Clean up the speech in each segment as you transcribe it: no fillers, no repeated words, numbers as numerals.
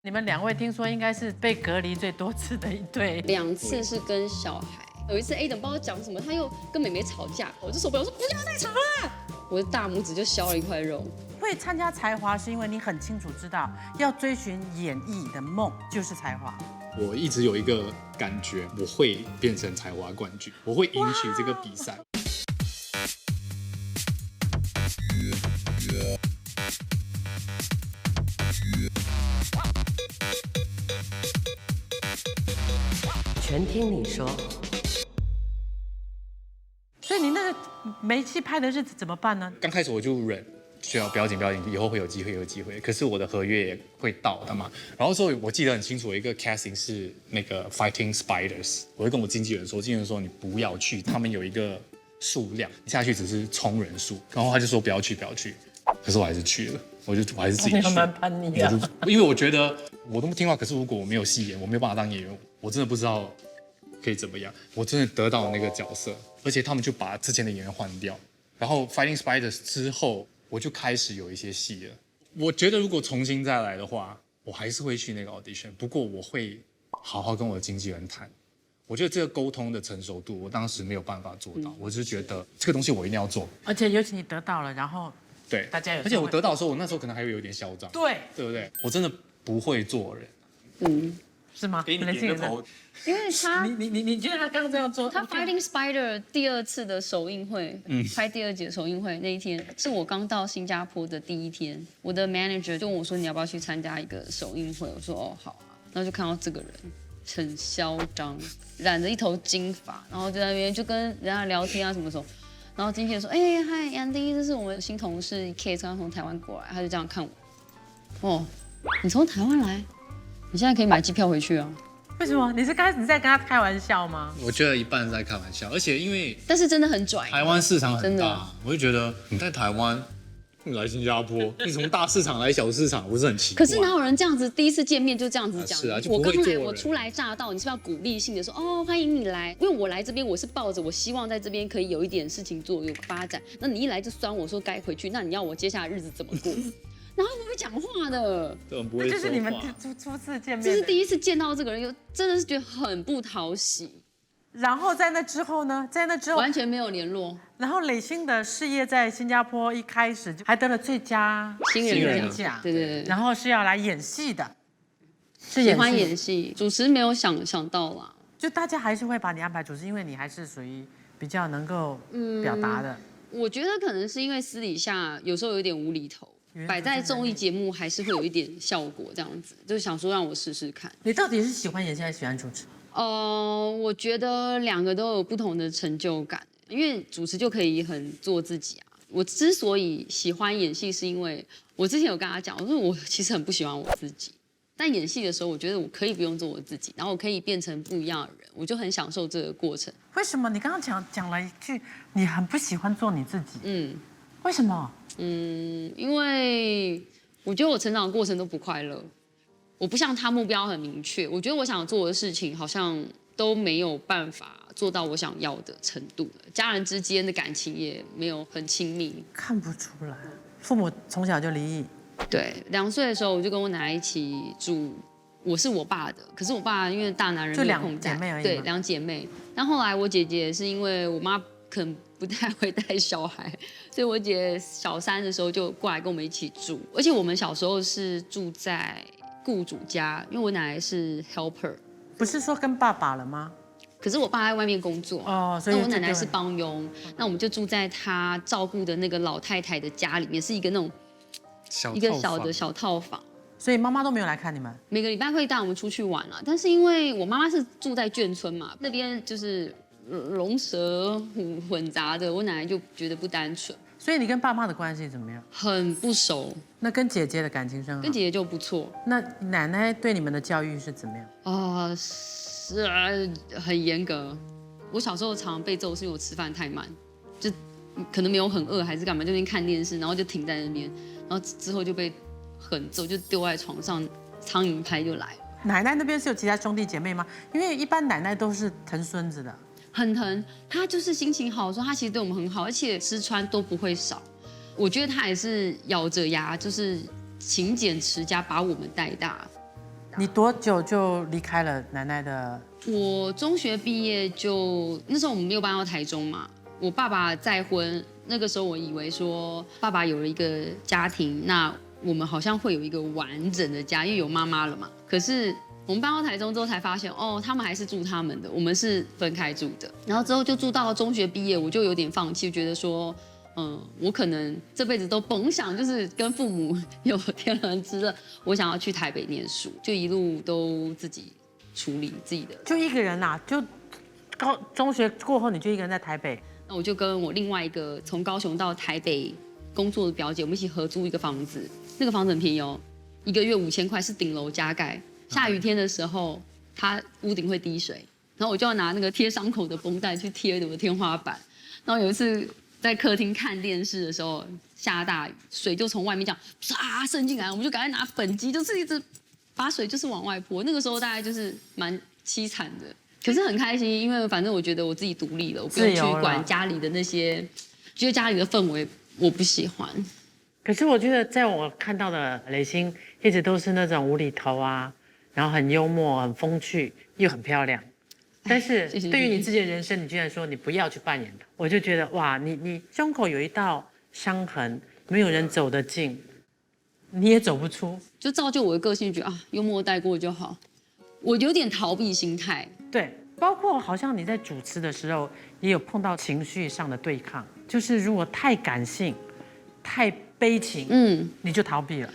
你们2位听说应该是被隔离最多次的一对。2次是跟小孩，有一次 A 等不知道讲什么，他又跟妹妹吵架，我就受不了，我说不要再吵了，我的大拇指就削了一块肉。会参加才华是因为你很清楚知道，要追寻演艺的梦就是才华。我一直有一个感觉，我会变成才华冠军，我会赢取这个比赛。全听你说。所以你那个没戏拍的日子怎么办呢？刚开始我就忍，需要不要紧，以后会有机会，有机会。可是我的合约也会到的嘛。然后所以我记得很清楚，有一个 casting 是那个 Fighting Spiders， 我会跟我经纪人说，经纪人说你不要去，他们有一个数量，你下去只是冲人数。然后他就说不要去，不要去。可是我还是去了，我还是自己去。蛮叛逆的。因为我觉得我都不听话，可是如果我没有戏演，我没有办法当演员，我真的不知道可以怎么样。我真的得到那个角色，而且他们就把之前的演员换掉。然后 Fighting Spiders 之后，我就开始有一些戏了。我觉得如果重新再来的话，我还是会去那个 audition， 不过我会好好跟我的经纪人谈。我觉得这个沟通的成熟度，我当时没有办法做到。我只是觉得这个东西我一定要做，而且尤其你得到了，然后对大家有，而且我得到的时候，我那时候可能还会有点嚣张，对不对？我真的不会做人，是吗？给你点个头。因为他你觉得他刚刚这样做，他 Fighting Spider 第2次的首映会，拍第2节首映会那一天，是我刚到新加坡的第1天。我的 manager 就问我说：“你要不要去参加一个首映会？”我说：“哦，好啊。”然后就看到这个人很嚣张，染着一头金发，然后就在那边就跟人家聊天啊什么什么。然后经纪人说：“哎嗨，Andy， 这是我们新同事 Kate， 刚从台湾过来。”他就这样看我：“哦，你从台湾来？你现在可以买机票回去啊。”为什么？你是刚开始在跟他开玩笑吗？我觉得一半是在开玩笑，而且因为但是真的很拽，台湾市场很真的大，我就觉得你在台湾，你来新加坡，你从大市场来小市场，不是很奇怪？可是哪有人这样子第1次见面就这样子讲？是啊就我刚来，不会做人我初来乍到，你是不是要鼓励性的说哦，欢迎你来？因为我来这边，我是抱着我希望在这边可以有一点事情做，有发展。那你一来就酸我说该回去，那你要我接下来日子怎么过？然后不会讲话的，这种不会说话。就是你们初次见面，这是第1次见到这个人，又真的是觉得很不讨喜。然后在那之后呢？在那之后完全没有联络。然后磊鑫的事业在新加坡一开始就还得了最佳新人奖，对对对。然后是要来演戏的，是喜欢演戏，主持没有想到啦。就大家还是会把你安排主持，因为你还是属于比较能够表达的。我觉得可能是因为私底下有时候有点无厘头。摆在综艺节目还是会有一点效果，这样子，就想说让我试试看。你到底是喜欢演戏还是喜欢主持？我觉得2个都有不同的成就感，因为主持就可以很做自己啊。我之所以喜欢演戏，是因为我之前有跟他讲，我说我其实很不喜欢我自己，但演戏的时候，我觉得我可以不用做我自己，然后我可以变成不一样的人，我就很享受这个过程。为什么？你刚刚讲了一句，你很不喜欢做你自己。为什么？因为我觉得我成长的过程都不快乐，我不像他目标很明确，我觉得我想做的事情好像都没有办法做到我想要的程度了，家人之间的感情也没有很亲密，看不出来。父母从小就离异，对，2岁的时候我就跟我奶奶一起住，我是我爸的，可是我爸因为大男人就2姐妹而已，对，2姐妹，但后来我姐姐是因为我妈可能不太会带小孩，所以我姐小3的时候就过来跟我们一起住，而且我们小时候是住在雇主家，因为我奶奶是 helper， 不是说跟爸爸了吗？可是我爸在外面工作所以那我奶奶是帮佣，那我们就住在她照顾的那个老太太的家里面，是一个那种一个小的小套房。所以妈妈都没有来看你们。每个礼拜会带我们出去玩啊，但是因为我妈妈是住在眷村嘛，那边就是龙蛇混杂的，我奶奶就觉得不单纯。所以你跟爸妈的关系怎么样？很不熟。那跟姐姐的感情很好？跟姐姐就不错。那奶奶对你们的教育是怎么样？是很严格。我小时候常常被揍，是因为我吃饭太慢，就可能没有很饿还是干嘛，就那边看电视，然后就停在那边，然后之后就被狠揍，就丢在床上，苍蝇拍就来了。奶奶那边是有其他兄弟姐妹吗？因为一般奶奶都是疼孙子的。很疼，他就是心情好的时候，他其实对我们很好，而且吃穿都不会少。我觉得他也是咬着牙，就是勤俭持家把我们带大。你多久就离开了奶奶的？我中学毕业就那时候我们没有搬到台中嘛，我爸爸再婚，那个时候我以为说爸爸有了一个家庭，那我们好像会有一个完整的家，因为有妈妈了嘛。可是我们搬到台中之后才发现，哦，他们还是住他们的，我们是分开住的。然后之后就住到中学毕业，我就有点放弃，觉得说。我可能这辈子都甭想，就是跟父母有天伦之乐。我想要去台北念书，就一路都自己处理自己的。就一个人啦，就中学过后你就一个人在台北。那我就跟我另外一个从高雄到台北工作的表姐，我们一起合租一个房子。那个房子很便宜哦，1个月5000块，是顶楼加盖。下雨天的时候，它屋顶会滴水，然后我就要拿那个贴伤口的绷带去贴我的天花板。然后有一次。在客厅看电视的时候，下大雨，水就从外面这样唰渗进来，我们就赶快拿粉机，就是一直把水就是往外泼。那个时候大概就是蛮凄惨的，可是很开心，因为反正我觉得我自己独立了，我不用去管家里的那些，觉得家里的氛围我不喜欢。可是我觉得，在我看到的磊星一直都是那种无厘头啊，然后很幽默、很风趣，又很漂亮。但是对于你自己的人生，你居然说你不要去扮演它，我就觉得哇，你胸口有一道伤痕，没有人走得进，你也走不出，就造就我的个性，觉得啊，幽默带过就好。我有点逃避心态。对，包括好像你在主持的时候，也有碰到情绪上的对抗，就是如果太感性、太悲情，你就逃避了。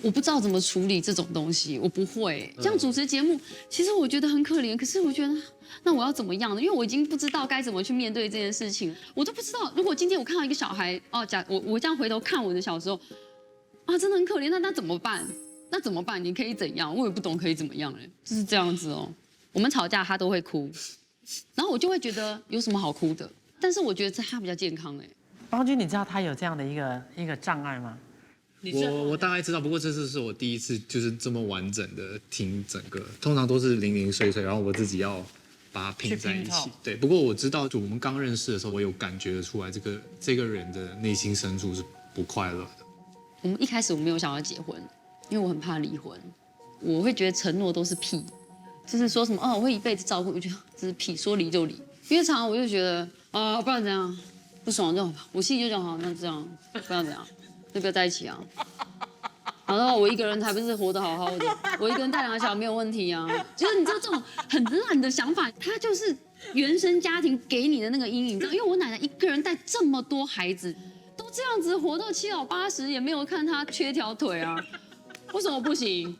我不知道怎么处理这种东西，我不会。这样主持节目，其实我觉得很可怜。可是我觉得，那我要怎么样呢？因为我已经不知道该怎么去面对这件事情，我都不知道。如果今天我看到一个小孩，哦，我这样回头看我的小时候，啊，真的很可怜。那怎么办？那怎么办？你可以怎样？我也不懂可以怎么样嘞，就是这样子哦。我们吵架他都会哭，然后我就会觉得有什么好哭的？但是我觉得他比较健康哎。邦君，你知道他有这样的一个障碍吗？我大概知道，不过这次是我第一次就是这么完整的听整个，通常都是零零碎碎，然后我自己要把它拼在一起。对，不过我知道，就我们刚认识的时候，我有感觉得出来，这个人的内心深处是不快乐的。我们一开始我没有想要结婚，因为我很怕离婚，我会觉得承诺都是屁，就是说什么我会一辈子照顾，我觉得这是屁，说离就离。因为常常我就觉得不然怎样，不爽就好，我心里就讲好，那这样不然怎样。就不要在一起啊！然后我一个人还不是活得好好的，我一个人带2个小孩没有问题啊。就是你知道这种很烂的想法，它就是原生家庭给你的那个阴影。因为我奶奶一个人带这么多孩子，都这样子活到7老80，也没有看她缺条腿啊，为什么不行？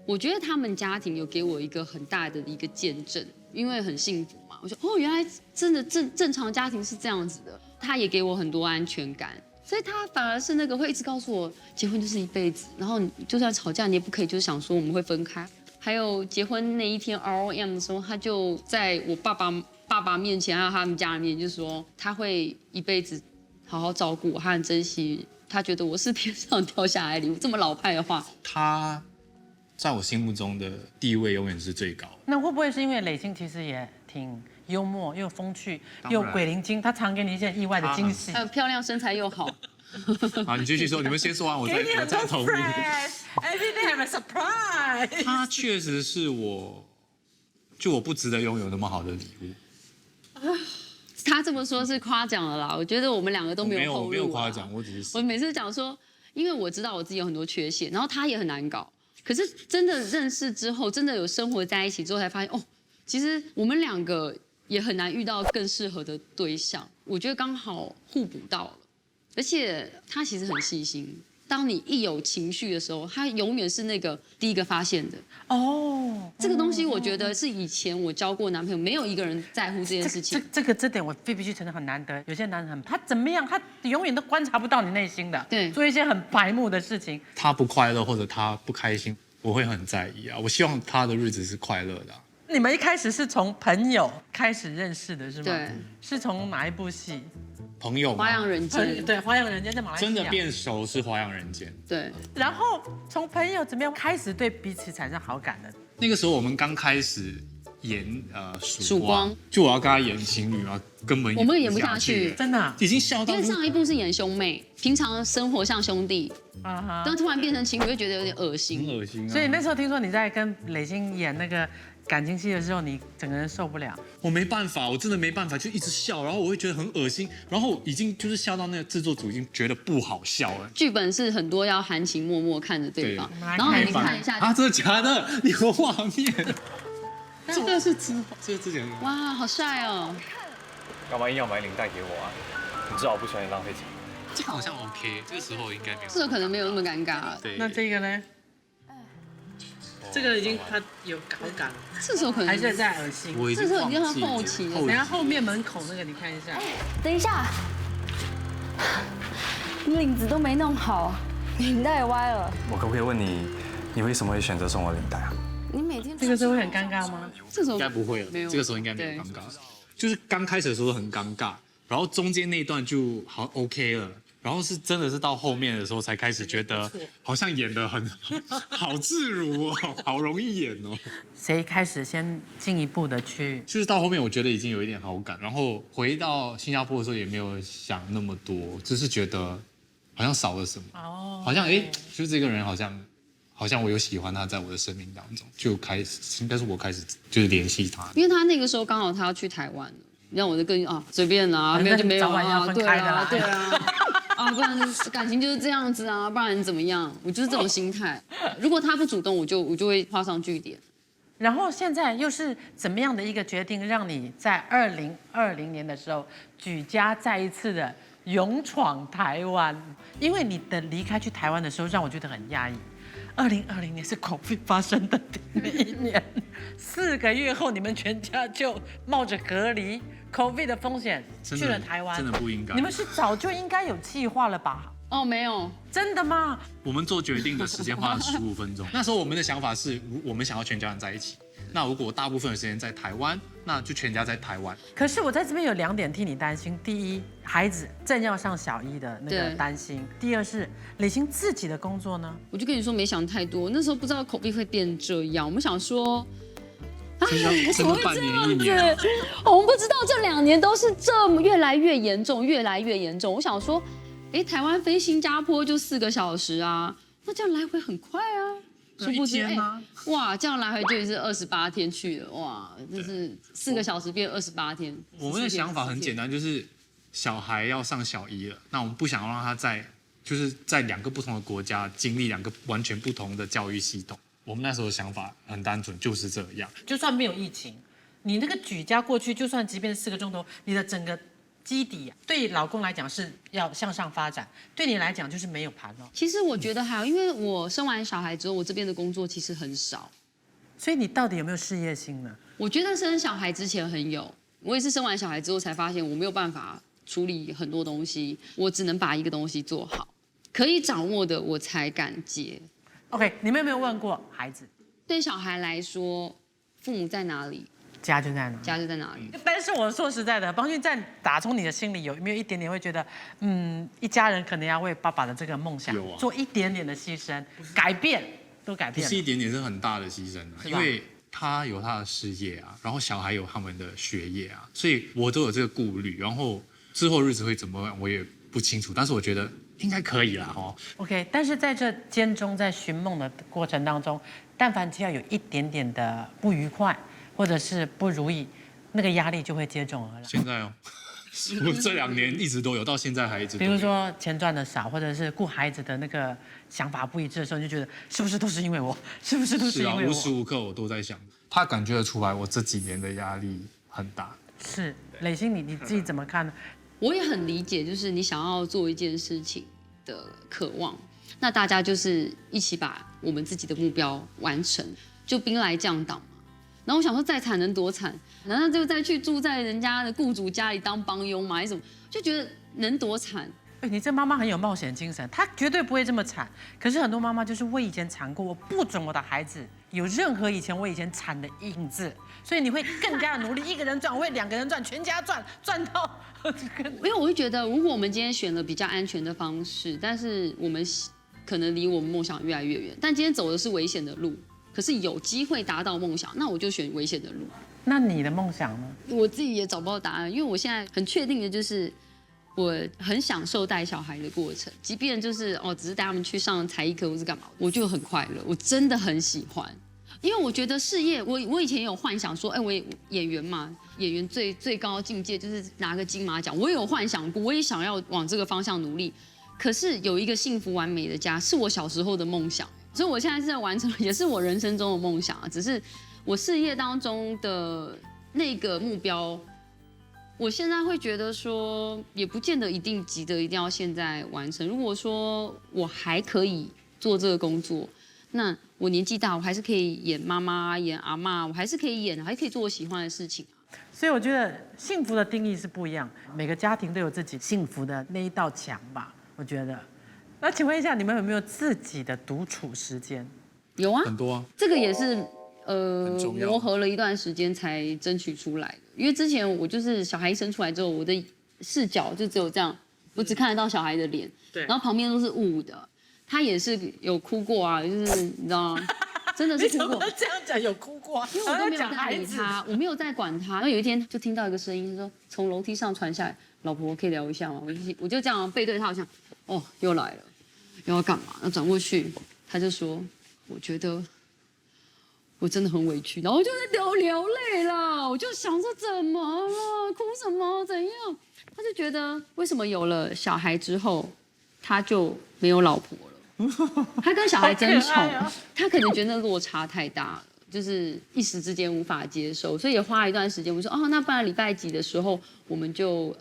我觉得他们家庭有给我一个很大的一个见证，因为很幸福嘛。我说原来真的正常家庭是这样子的，他也给我很多安全感。所以他反而是那个会一直告诉我，结婚就是一辈子，然后就算吵架，你也不可以就是想说我们会分开。还有结婚那一天 ROM 的时候，他就在我爸爸面前，还有他们家里面，就说他会一辈子好好照顾我，他很珍惜，他觉得我是天上掉下来的礼物。这么老派的话，他在我心目中的地位永远是最高的。那会不会是因为磊星其实也挺幽默又风趣又鬼灵精，他常给你一些意外的惊喜，还有漂亮，身材又好。好，你继续说，你们先说完，我再同意。Everything have a surprise。他确实是我不值得拥有那么好的礼物。他这么说是夸奖了啦，我觉得我们2个都没有后路。没有夸奖，我只是我每次讲说，因为我知道我自己有很多缺陷，然后他也很难搞。可是真的认识之后，真的有生活在一起之后，才发现其实我们2个也很难遇到更适合的对象。我觉得刚好互补到了，而且他其实很细心。当你一有情绪的时候，他永远是那个第一个发现的。这个东西我觉得是以前我交过男朋友没有一个人在乎这件事情。这点我必须承认很难得。有些男人他怎么样，他永远都观察不到你内心的，对，做一些很白目的事情。他不快乐或者他不开心，我会很在意啊。我希望他的日子是快乐的。你们一开始是从朋友开始认识的是吗？对，是从哪一部戏？朋友吗？花样人间。对，花样人间在马来西亚。真的变熟是花样人间。对。然后从朋友怎么样开始对彼此产生好感的？那个时候我们刚开始演曙光，就我要跟他演情侣啊，根本我们演不下去，真的啊已经笑到因为上一部是演兄妹，平常生活像兄弟，啊哈但突然变成情侣，会觉得有点恶很心。恶心啊。所以那时候听说你在跟磊鑫演那个感情戏的时候，你整个人受不了。我没办法，我真的没办法，就一直笑，然后我会觉得很恶心，然后已经就是笑到那个制作组已经觉得不好笑了。剧本是很多要含情脉脉看着对方，对然后你看一下，啊，真的假的？你有画面？这个是之前哇，好帅哦！干嘛硬要买领带给我啊？你知道我不喜欢你浪费钱。这个好像 OK，这个时候应该没有。这个可能没有那么尴尬，对，那这个呢？这个已经他有好感了，这时候可能还是在恶心。我已经这时候已经忘记很后期了等一下后面门口那个你看一下，等一下，领子都没弄好，领带也歪了。我可不可以问你，你为什么会选择送我领带啊？你每天这个是会很尴尬吗？这时候应该不会了，没有这个时候应该没有尴尬，就是刚开始的时候很尴尬，然后中间那一段就好 OK 了，然后是真的是到后面的时候才开始觉得好像演得很好自如哦，好容易演哦。谁开始先进一步的去？就是到后面我觉得已经有一点好感，然后回到新加坡的时候也没有想那么多，只是觉得好像少了什么，哦，好像就是这个人好像我有喜欢他在我的生命当中，就开始应该是我开始就是联系他。因为他那个时候刚好他要去台湾了，让我就跟随便啊，没有就没有早晚要啊，分对啊开的啦，对啊。啊，不然感情就是这样子啊，不然怎么样？我就是这种心态。如果他不主动，我就会画上句点。然后现在又是怎么样的一个决定，让你在2020年的时候举家再一次的勇闯台湾？因为你的离开去台湾的时候，让我觉得很压抑。2020年是 COVID 发生的第一年，4个月后你们全家就冒着隔离 COVID 的风险真的去了台湾，真的不应该你们是早就应该有计划了吧？哦，没有，真的吗？我们做决定的时间花了15分钟。那时候我们的想法是，我们想要全家人在一起。那如果大部分的时间在台湾，那就全家在台湾。可是我在这边有2点替你担心：第一，孩子正要上小1的那个对担心；第二是磊鑫自己的工作呢？我就跟你说没想太多，那时候不知道口碑会变这样，我们想说。真的半年1年，我们不知道这2年都是这么越来越严重，越来越严重。我想说，台湾飞新加坡就4个小时啊，那这样来回很快啊。殊不知，哇，这样来回就是28天去了，哇，就是4个小时变28天。我们的想法很简单，就是小孩要上小1了，那我们不想让他在2个不同的国家经历2个完全不同的教育系统。我们那时候的想法很单纯，就是这样。就算没有疫情，你那个举家过去，就算即便是4个钟头，你的整个基底对老公来讲是要向上发展，对你来讲就是没有盘哦。其实我觉得还好，因为我生完小孩之后，我这边的工作其实很少。所以你到底有没有事业心呢？我觉得生小孩之前很有，我也是生完小孩之后才发现我没有办法处理很多东西，我只能把一个东西做好，可以掌握的我才敢接。OK， 你们有没有问过孩子？对小孩来说，父母在哪里，家就在哪？家就在哪里。但是我说实在的，邦俊在打从你的心里有没有一点点会觉得，一家人可能要为爸爸的这个梦想做一点点的牺牲，改变都改变了。不是一点点，是很大的牺牲啊，因为他有他的事业啊，然后小孩有他们的学业啊，所以我都有这个顾虑。然后之后日子会怎么样，我也不清楚，但是我觉得应该可以啦，哦。OK， 但是在这间中，在寻梦的过程当中，但凡只要有一点点的不愉快，或者是不如意，那个压力就会接踵而来。现在哦，我这2年一直都有，到现在还一直都有。比如说钱赚的少，或者是顾孩子的那个想法不一致的时候，你就觉得是不是都是因为我？是不是都是因为我？无时无刻我都在想，他感觉得出来我这几年的压力很大。是磊鑫，你自己怎么看呢？我也很理解，就是你想要做一件事情的渴望，那大家就是一起把我们自己的目标完成，就兵来将挡嘛。然后我想说，再惨能多惨？难道就再去住在人家的雇主家里当帮佣吗？还是什么？就觉得能多惨？你这妈妈很有冒险精神，她绝对不会这么惨。可是很多妈妈就是我以前惨过，我不准我的孩子有任何我以前惨的影子，所以你会更加的努力，一个人赚，我会2个人赚，全家赚，赚到。因为我会觉得，如果我们今天选了比较安全的方式，但是我们可能离我们梦想越来越远，但今天走的是危险的路。可是有机会达到梦想，那我就选危险的路。那你的梦想呢？我自己也找不到答案，因为我现在很确定的就是，我很享受带小孩的过程，即便就是只是带他们去上才艺课或是干嘛，我就很快乐，我真的很喜欢。因为我觉得事业，我以前有幻想说，我演员嘛，演员最高境界就是拿个金马奖，我也有幻想过，我也想要往这个方向努力。可是有一个幸福完美的家，是我小时候的梦想，所以我现在是在完成，也是我人生中的梦想啊。只是我事业当中的那个目标，我现在会觉得说，也不见得一定急得一定要现在完成。如果说我还可以做这个工作，那我年纪大，我还是可以演妈妈、演阿嬷，我还是可以演，还可以做我喜欢的事情。所以我觉得幸福的定义是不一样，每个家庭都有自己幸福的那一道墙吧。我觉得。那请问一下，你们有没有自己的独处时间？有啊，很多啊。这个也是很重要磨合了一段时间才争取出来的。因为之前我就是小孩一生出来之后，我的视角就只有这样，我只看得到小孩的脸，对，然后旁边都是雾的。他也是有哭过啊，就是你知道吗？真的是哭过。你怎么这样讲有哭过？因为我都没有在理他，我没有在管他。然后有一天就听到一个声音说从楼梯上传下来，老婆可以聊一下吗？我就这样背对他，好像又来了，又要干嘛？然后转过去，他就说我觉得我真的很委屈，然后我就在流泪了。我就想说怎么了？哭什么？怎样？他就觉得为什么有了小孩之后，他就没有老婆了？他跟小孩争宠，他可能觉得那落差太大了，就是一时之间无法接受，所以也花了一段时间。我说那不然礼拜几的时候，我们就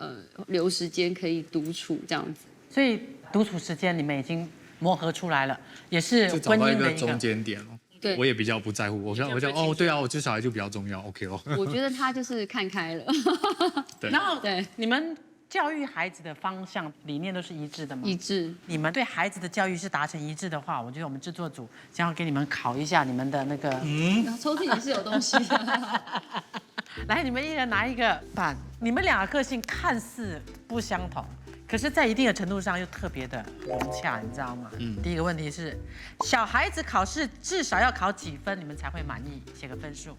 留时间可以独处这样子。所以独处时间你们已经磨合出来了，也是就找婚姻的一到一个中间点哦。对，我也比较不在乎，我就对啊，我就小孩就比较重要 ，OK 咯。我觉得他就是看开了。对，然后对你们教育孩子的方向理念都是一致的吗？一致。你们对孩子的教育是达成一致的话，我觉得我们制作组将要给你们考一下你们的那个。抽屉里是有东西的。来，你们一人拿一个板。你们两个个性看似不相同，可是，在一定的程度上又特别的融洽，你知道吗？第一个问题是，小孩子考试至少要考几分，你们才会满意？写个分数。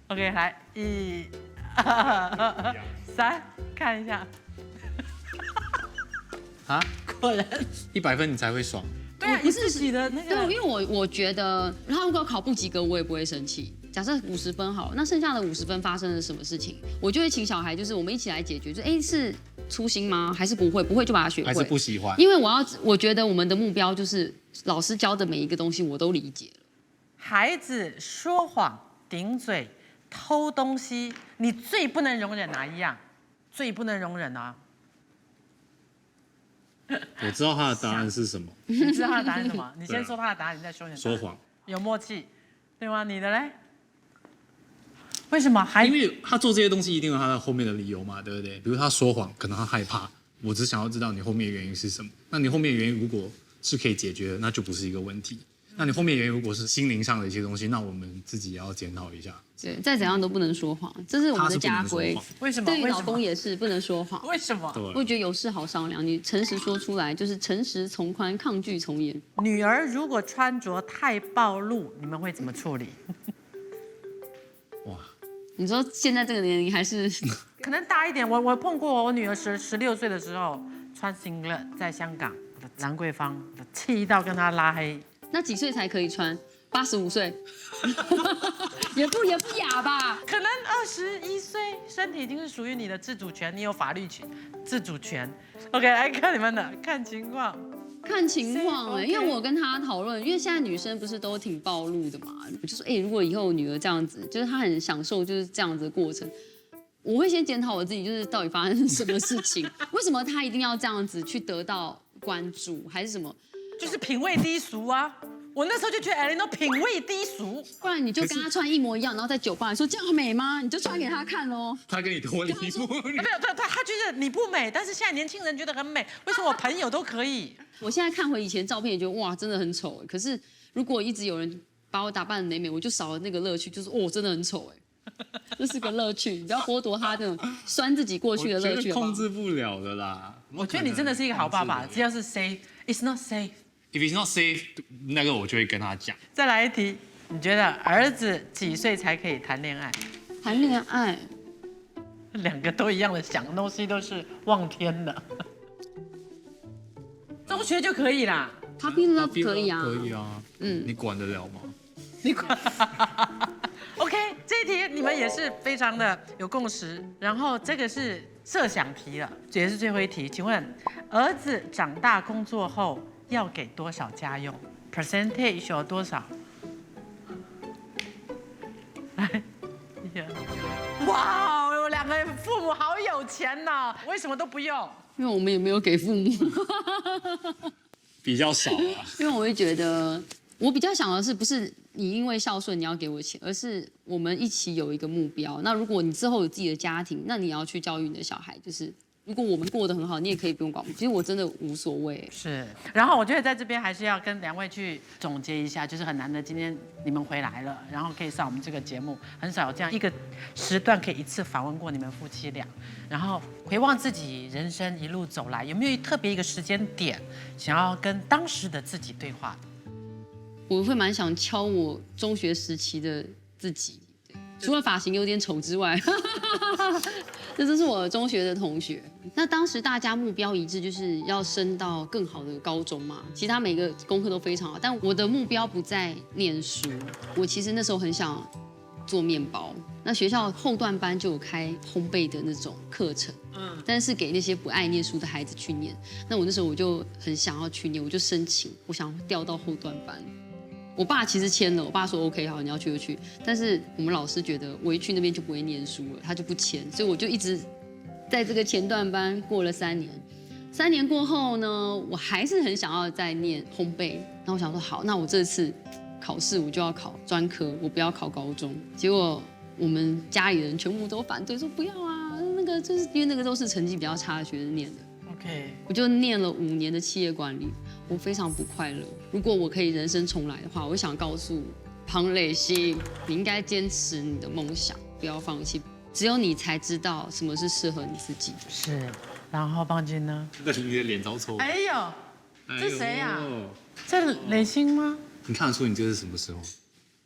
OK， 来1、2、3，看一下。啊，果然100分你才会爽。对啊，你自己的那对，个。因为我觉得，他如果考不及格，我也不会生气。假设50分好了，那剩下的50分发生了什么事情，我就会请小孩，就是我们一起来解决。是粗心吗？还是不会？不会就把它学会。还是不喜欢？因为我觉得我们的目标就是老师教的每一个东西我都理解了。孩子说谎、顶嘴、偷东西，你最不能容忍哪一样？最不能容忍啊！我知道他的答案是什么。你知道他的答案是什么？你先说他的答案，你再说你的答案。说谎。有默契，对吗？你的嘞？为什么？因为他做这些东西一定有他的后面的理由嘛，对不对？比如他说谎，可能他害怕。我只想要知道你后面的原因是什么。那你后面的原因如果是可以解决的，那就不是一个问题。那你后面的原因如果是心灵上的一些东西，那我们自己也要检讨一下。对，再怎样都不能说谎，这是我们的家规。为什么？对于老公也是不能说谎。为什么？我觉得有事好商量，你诚实说出来，就是诚实从宽，抗拒从严。女儿如果穿着太暴露，你们会怎么处理？哇！你说现在这个年龄还是可能大一点，我碰过我女儿16岁的时候穿singlet在香港兰桂坊，气到跟她拉黑。那几岁才可以穿？85岁，也不雅吧？可能21岁，身体已经是属于你的自主权，你有法律自主权。OK， 来看你们的，看情况。看情况因为我跟他讨论，因为现在女生不是都挺暴露的嘛，我就说如果以后女儿这样子，就是她很享受就是这样子的过程，我会先检讨我自己，就是到底发生什么事情，为什么她一定要这样子去得到关注，还是什么？就是品味低俗啊！我那时候就觉得Eleanor品味低俗，不然你就跟她穿一模一样，然后在酒吧说这样美吗？你就穿给她看咯。他跟你脱离不？没有，他觉得你不美，但是现在年轻人觉得很美，为什么我朋友都可以？我现在看回以前照片，也觉得哇，真的很丑。可是如果一直有人把我打扮得美美，我就少了那个乐趣，就是真的很丑这是个乐趣，你不要剥夺他那种酸自己过去的乐趣。控制不了的啦。我觉得你真的是一个好爸爸，只要是 safe，it's not safe。If it's not safe， 那个我就会跟他讲。再来一题，你觉得儿子几岁才可以谈恋爱？谈恋爱，两个都一样的，想的东西都是望天的。中学就可以啦， puppy love 可以啊，可以啊，你管得了吗？你管。OK， 这一题你们也是非常的有共识。然后这个是设想题了，也是最后一题。请问，儿子长大工作后要给多少家用 ？percentage 有多少？来，哇，我两个父母好有钱呐，为什么都不用？因为我们也没有给父母，比较少啊。因为我会觉得，我比较想的是，不是你因为孝顺你要给我钱，而是我们一起有一个目标。那如果你之后有自己的家庭，那你要去教育你的小孩，就是如果我们过得很好，你也可以不用管我。其实我真的无所谓。是，然后我觉得在这边还是要跟两位去总结一下，就是很难得今天你们回来了，然后可以上我们这个节目，很少有这样一个时段可以一次访问过你们夫妻俩，然后回望自己人生一路走来，有没有特别一个时间点想要跟当时的自己对话？我会蛮想敲我中学时期的自己，除了发型有点丑之外，这是我中学的同学。那当时大家目标一致，就是要升到更好的高中嘛。其他每个功课都非常好，但我的目标不在念书。我其实那时候很想做面包，那学校后段班就有开烘焙的那种课程，但是给那些不爱念书的孩子去念。那我那时候我就很想要去念，我就申请，我想调到后段班。我爸其实签了，我爸说 OK 好，你要去就去。但是我们老师觉得我一去那边就不会念书了，他就不签，所以我就一直在这个前段班过了3年。3年过后呢，我还是很想要再念烘焙。然后我想说好，那我这次考试我就要考专科，我不要考高中。结果我们家里人全部都反对，说不要啊，那个就是因为那个都是成绩比较差的学生念的。OK， 我就念了5年的企业管理，我非常不快乐。如果我可以人生重来的话，我想告诉庞磊鑫，你应该坚持你的梦想，不要放弃。只有你才知道什么是适合你自己的。是。然后邦君呢？那你的脸超臭。哎呦，这谁呀？哎呦这磊鑫吗？你看得出你这是什么时候？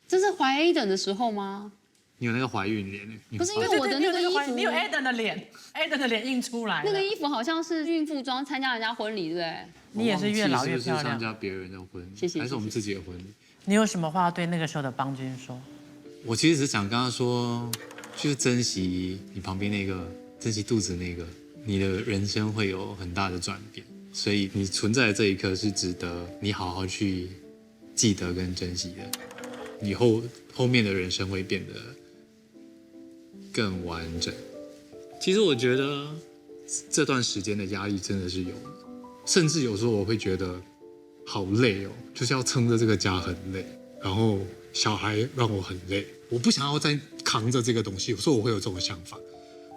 这是怀 Aiden 的时候吗？你有那个怀孕脸呢？不是因为我的那个衣服，你有 Aiden 的脸，Aiden 的脸印出来了。那个衣服好像是孕妇装，参加人家婚礼，对不对？你也是越老越漂是不是参亮。加别人的婚礼，谢谢还是我们自己的婚礼？你有什么话要对那个时候的邦君说？我其实只想跟他说，就是珍惜你旁边那个，珍惜肚子那个，你的人生会有很大的转变，所以你存在的这一刻是值得你好好去记得跟珍惜的，你后面的人生会变得更完整。其实我觉得这段时间的压力真的是有的，甚至有时候我会觉得好累哦，就是要撑着这个家很累，然后小孩让我很累，我不想要再扛着这个东西，有时候我会有这种想法，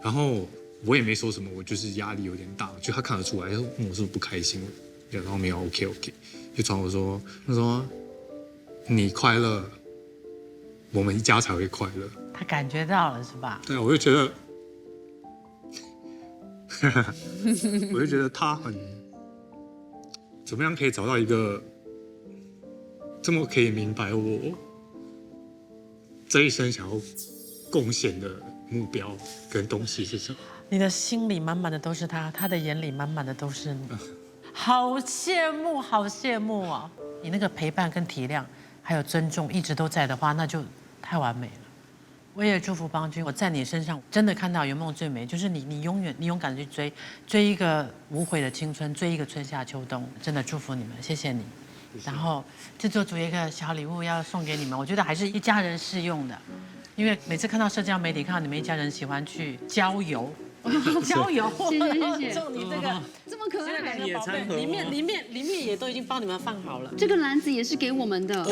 然后我也没说什么，我就是压力有点大，就他看得出来，他说我是不是不开心，然后没有 OK， 就传我说，他说你快乐，我们一家才会快乐。他感觉到了是吧？对，我就觉得，我就觉得他很怎么样可以找到一个这么可以明白我这一生想要贡献的目标跟东西是什么。你的心里满满的都是他，他的眼里满满的都是你，好羡慕，好羡慕哦！你那个陪伴跟体谅，还有尊重一直都在的话，那就太完美了。我也祝福邦君，我在你身上真的看到圆梦最美，就是你永远你勇敢的去追一个无悔的青春，追一个春夏秋冬，真的祝福你们，谢谢你。然后制作组一个小礼物要送给你们，我觉得还是一家人适用的，因为每次看到社交媒体，看到你们一家人喜欢去郊游，郊游，谢谢谢谢送你这个这么可这两爱，个宝贝，里面也都已经帮你们放好了。这个篮子也是给我们的。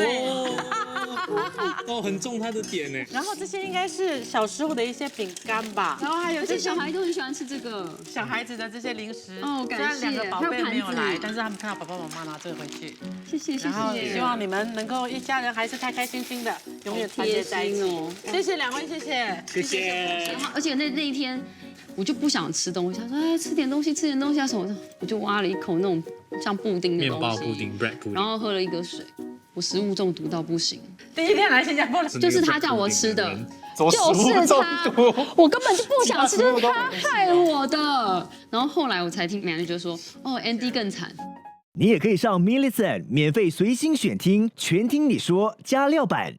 哦，很中他的点呢。然后这些应该是小时候的一些饼干吧，然后还有，而且小孩都很喜欢吃这个。小孩子的这些零食。哦感谢虽然两个宝贝没有来，还有盘子但是他们看到爸爸妈妈拿这个回去，谢谢谢然后谢。希望你们能够一家人还是开开心心的，永远团结在一起。好贴心哦谢谢两位，谢谢。谢谢。而且那一天，我就不想吃东西。他说：“哎，吃点东西啊什么的。”我就挖了一口那种像布丁的面东西，包布丁 bread 布丁，然后喝了一个水。我食物中毒到不行，第一天来新加坡的，就是他叫我吃的，就是他，我根本就不想吃，就是他害我的。然后后来我才听 manager 说，哦 ，Andy 更惨。你也可以上 Millicent 免费随心选听，全听你说加料版。